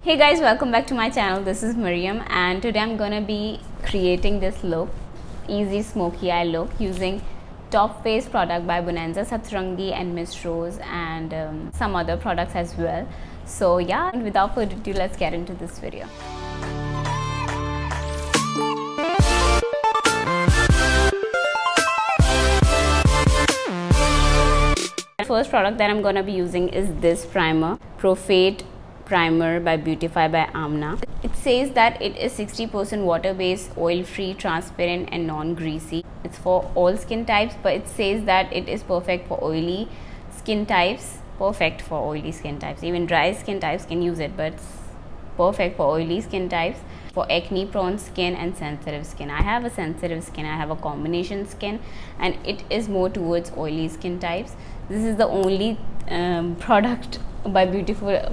Hey guys, welcome back to my channel. This is Mariam and today I'm gonna be creating this look, easy smoky eye look, using TOPFACE product by Bonanza Satrangi and Miss Rose and some other products as well. So yeah, without further ado, let's get into this video. The first product that I'm gonna be using is this primer, Profade Primer by Beautify by Amna. It says that it is 60% water-based, oil-free, transparent and non-greasy. It's for all skin types, but it says that it is perfect for oily skin types. Even dry skin types can use it, but it's perfect for oily skin types, for acne prone skin and sensitive skin. I have a sensitive skin, I have a combination skin, and it is more towards oily skin types. This is the only product by Beautify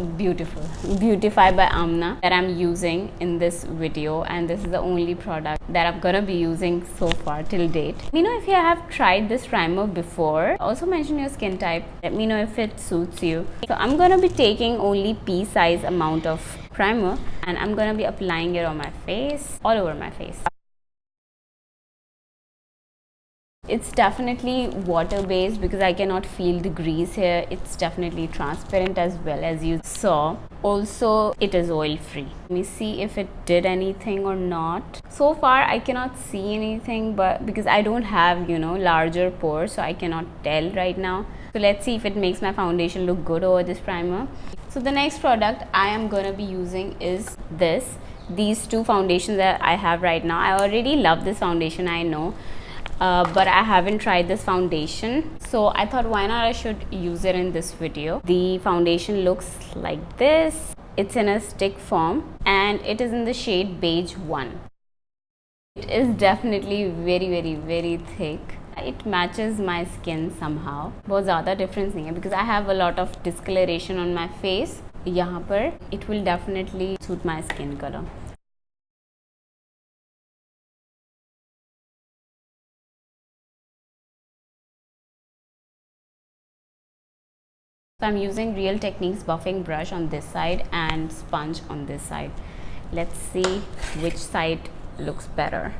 by Amna that I'm using in this video, and this is the only product that I'm gonna be using so far till date. Let me know if you have tried this primer before. Also mention your skin type. Let me know if it suits you. So I'm gonna be taking only pea size amount of primer and I'm gonna be applying it on my face, all over my face. It's definitely water based because I cannot feel the grease here. It's definitely transparent as well, as you saw. Also, it is oil free. Let me see if it did anything or not. So far I cannot see anything, but because I don't have, larger pores, so I cannot tell right now. So let's see if it makes my foundation look good over this primer. So the next product I am gonna be using is these two foundations that I have right now. I already love this foundation, I know. But I haven't tried this foundation, so I thought why not I should use it in this video. The foundation looks like this. It's in a stick form and it is in the shade beige 1. It is definitely very thick. It matches my skin somehow. बहुत ज़्यादा difference नहीं है because I have a lot of discoloration on my face. यहाँ पर it will definitely suit my skin color. So I'm using Real Techniques buffing brush on this side and sponge on this side. Let's see which side looks better.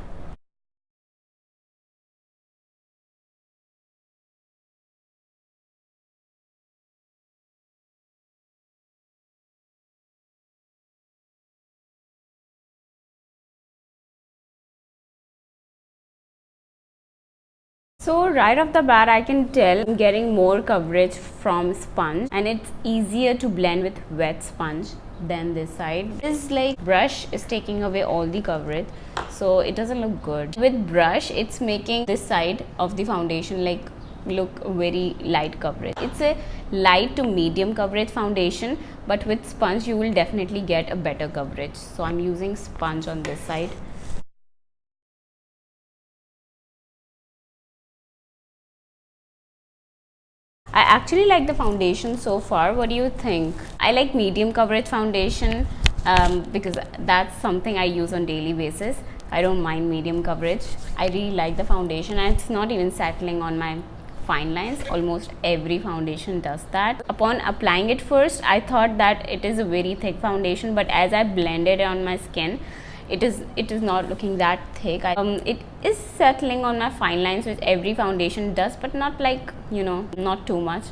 So right off the bat I can tell I'm getting more coverage from sponge and it's easier to blend with wet sponge than this side. This brush is taking away all the coverage, so it doesn't look good. With brush it's making this side of the foundation look very light coverage. It's a light to medium coverage foundation, but with sponge you will definitely get a better coverage. So I'm using sponge on this side. I actually like the foundation so far. What do you think? I like medium coverage foundation because that's something I use on daily basis. I don't mind medium coverage. I really like the foundation and it's not even settling on my fine lines. Almost every foundation does that. Upon applying it first, I thought that it is a very thick foundation, but as I blended it on my skin, it is not looking that thick. It is settling on my fine lines, which every foundation does, but not not too much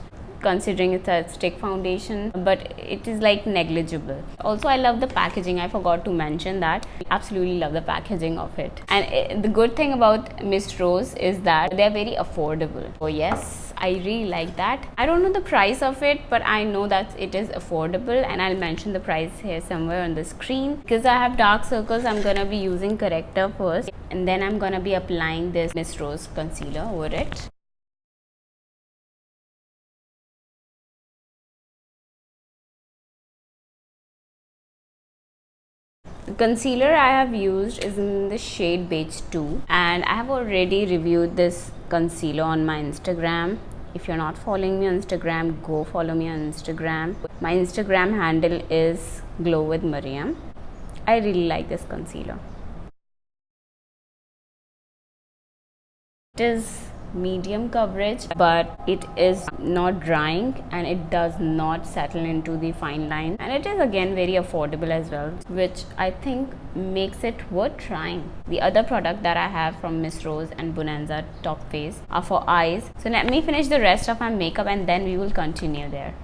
considering it's a stick foundation, but it is negligible. Also, I love the packaging. I forgot to mention that. Absolutely love the packaging of it. And the good thing about Miss Rose is that they're very affordable. So yes, I really like that. I don't know the price of it, but I know that it is affordable, and I'll mention the price here somewhere on the screen. Because I have dark circles, I'm gonna be using corrector first, and then I'm gonna be applying this Miss Rose concealer over it. The concealer I have used is in the shade beige 2, and I have already reviewed this concealer on my Instagram. If you're not following me on Instagram, go follow me on Instagram. My Instagram handle is Glow with Mariam. I really like this concealer. It is medium coverage, but it is not drying and it does not settle into the fine line, and it is again very affordable as well, which I think makes it worth trying. The other product that I have from Miss Rose and Bonanza Top Face are for eyes. So let me finish the rest of my makeup and then we will continue there.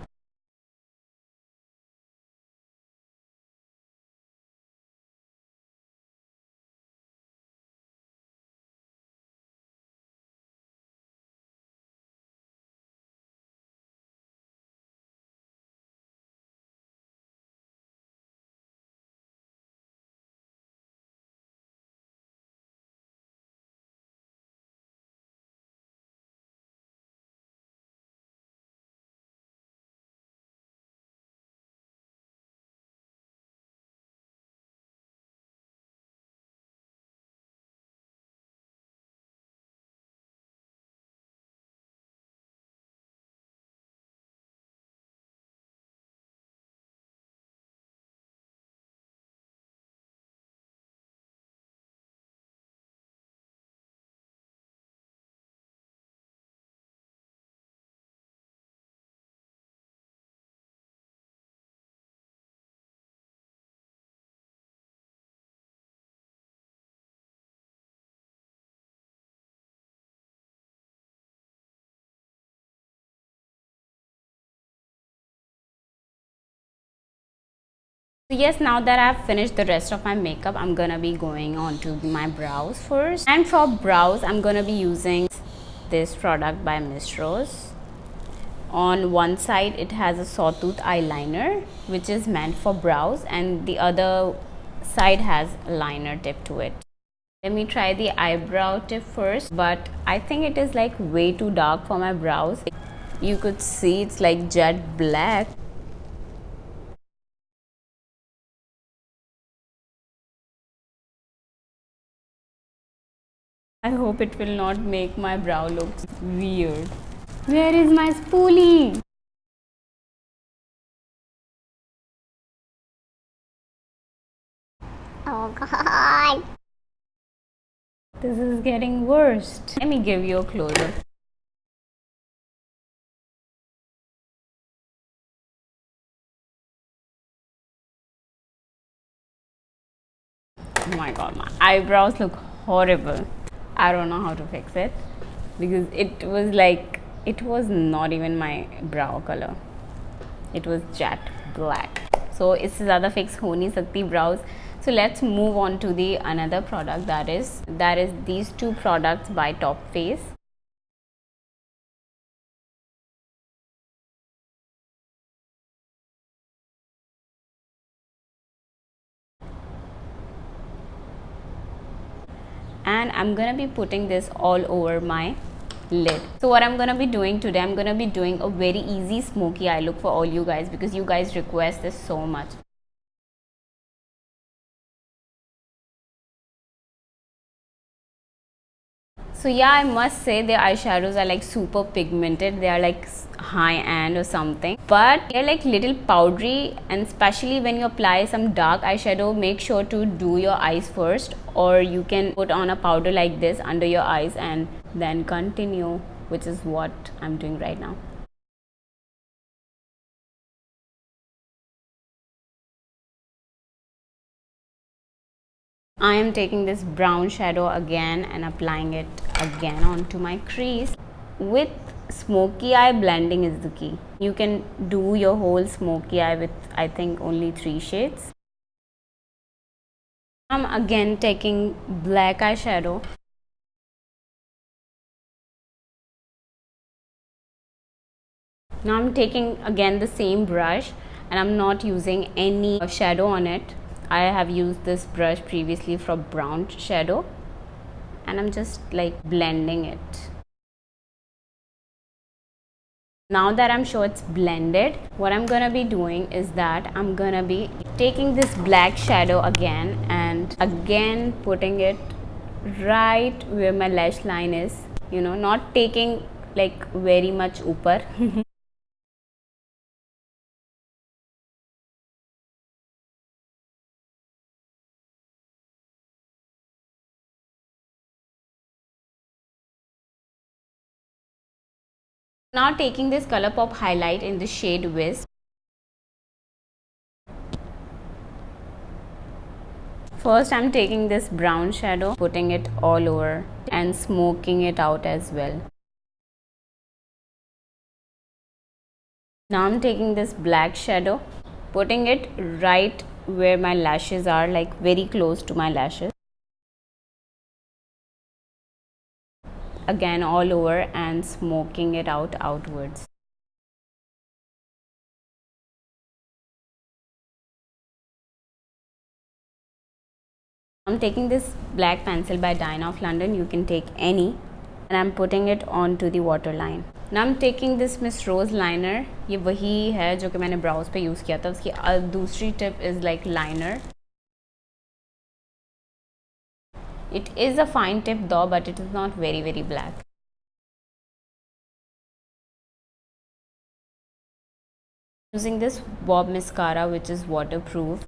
So yes, now that I've finished the rest of my makeup, I'm gonna be going on to my brows first. And for brows, I'm gonna be using this product by Miss Rose. On one side, it has a sawtooth eyeliner, which is meant for brows, and the other side has a liner tip to it. Let me try the eyebrow tip first, but I think it is like way too dark for my brows. You could see it's like jet black. I hope it will not make my brow look weird. Where is my spoolie? Oh god. This is getting worse. Let me give you a closer. Oh my god, my eyebrows look horrible. I don't know how to fix it because it was not even my brow color. It was jet black. So इससे ज़्यादा fix हो नहीं सकती brows. So let's move on to the another product that is these two products by Top Face. And I'm gonna be putting this all over my lid. So what I'm gonna be doing today, I'm gonna be doing a very easy smoky eye look for all you guys because you guys request this so much. So yeah, I must say their eyeshadows are like super pigmented. They are like high-end or something, but they're like little powdery, and especially when you apply some dark eyeshadow, make sure to do your eyes first, or you can put on a powder like this under your eyes and then continue, which is what I'm doing right now. I am taking this brown shadow again and applying it again onto my crease. With smoky eye, blending is the key. You can do your whole smoky eye with I think only 3 shades. I'm again taking black eyeshadow. Now I'm taking again the same brush and I'm not using any shadow on it. I have used this brush previously for brown shadow and I'm just like blending it. Now that I'm sure it's blended, what I'm gonna be doing is that I'm gonna be taking this black shadow again and again putting it right where my lash line is, you know, not taking like very much upar. Now taking this Colourpop highlight in the shade Wisp. First I'm taking this brown shadow, putting it all over and smoking it out as well. Now I'm taking this black shadow, putting it right where my lashes are, like very close to my lashes. Again all over and smoking it out outwards. I'm taking this black pencil by Diana of London, you can take any, and I'm putting it onto the waterline. Now I'm taking this Miss Rose liner. ये वही है जो कि मैंने brows पे use किया था. उसकी दूसरी tip is like liner. It is a fine tip though, but it is not very black. Using this Bob mascara, which is waterproof.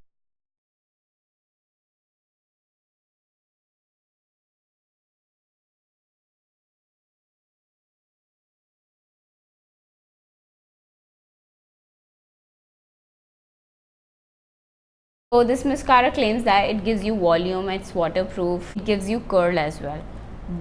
So this mascara claims that it gives you volume, it's waterproof, it gives you curl as well.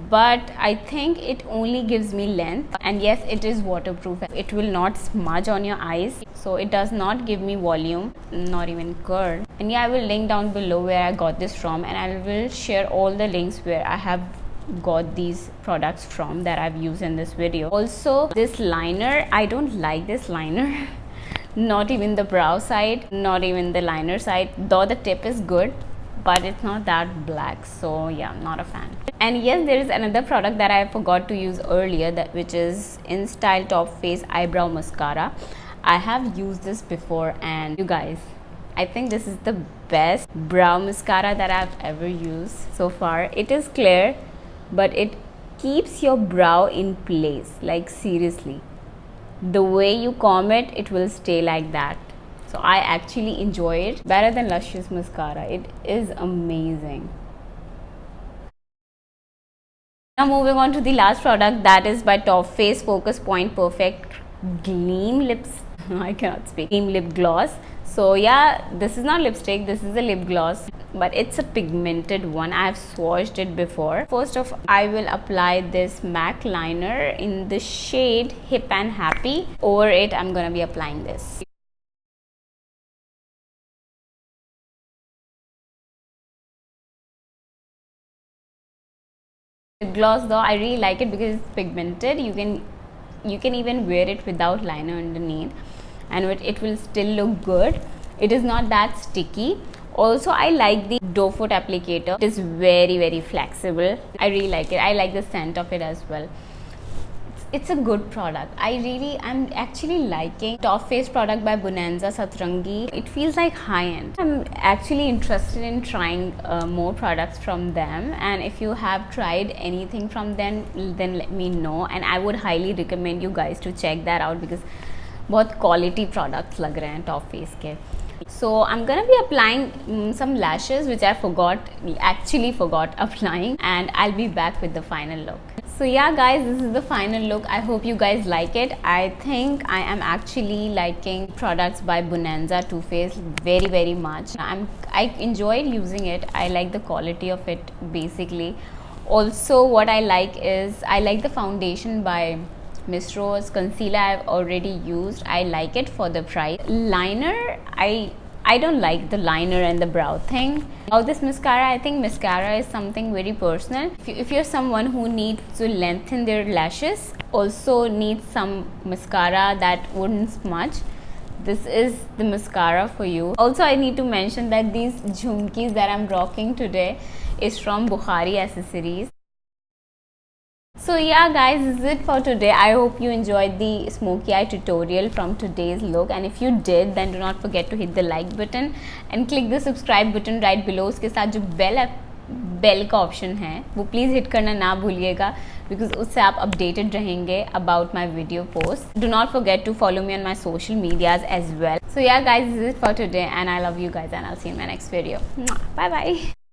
But I think it only gives me length, and yes, it is waterproof. It will not smudge on your eyes, so it does not give me volume, not even curl. And yeah, I will link down below where I got this from, and I will share all the links where I have got these products from that I've used in this video. Also, this liner, I don't like this liner. Not even the brow side, not even the liner side, though the tip is good, but it's not that black, so yeah, I'm not a fan. And yes, there is another product that I forgot to use earlier, which is InStyle TOPFACE Eyebrow Mascara. I have used this before, and you guys, I think this is the best brow mascara that I've ever used so far. It is clear, but it keeps your brow in place, like seriously. The way you comb it, it will stay like that. So I actually enjoy it better than Luscious mascara. It is amazing. Now moving on to the last product, that is by TOPFACE Focus Point Perfect Gleam Lips. I cannot speak. Gleam Lip Gloss. So yeah, this is not lipstick, this is a lip gloss, but it's a pigmented one. I have swatched it before. First off, I will apply this MAC liner in the shade Hip and Happy. Over it, I'm gonna be applying this. Lip gloss though, I really like it because it's pigmented. You can even wear it without liner underneath, and it will still look good. It is not that sticky. Also, I like the doe foot applicator. It is very flexible. I really like it. I like the scent of it as well. It's a good product. I'm actually liking TOPFACE product by Bonanza Satrangi. It feels like high-end. I'm actually interested in trying more products from them, and if you have tried anything from them, then let me know, and I would highly recommend you guys to check that out because बहुत quality products लग रहे हैं TOPFACE के. So I'm gonna be applying some lashes which I actually forgot applying, and I'll be back with the final look. So yeah guys, this is the final look. I hope you guys like it. I think I am actually liking products by Bonanza Too Faced very much. I enjoyed using it. I like the quality of it basically. Also what I like is I like the foundation by Miss Rose. Concealer I've already used. I like it for the price. Liner, I don't like the liner and the brow thing. Now this mascara, I think mascara is something very personal. If you're someone who needs to lengthen their lashes, also needs some mascara that wouldn't smudge, this is the mascara for you. Also, I need to mention that these Jhumkies that I'm rocking today is from Bukhari Accessories. So yeah guys, this is it for today. I hope you enjoyed the smoky eye tutorial from today's look, and if you did, then do not forget to hit the like button and click the subscribe button right below. उसके साथ जो bell का option है वो please hit करना ना भूलिएगा, because उससे आप अपडेटेड रहेंगे about my video post. Do not forget to follow me on my social medias as well. So yeah guys, this is it for today, and I love you guys, and I'll see you in my next video. Bye bye.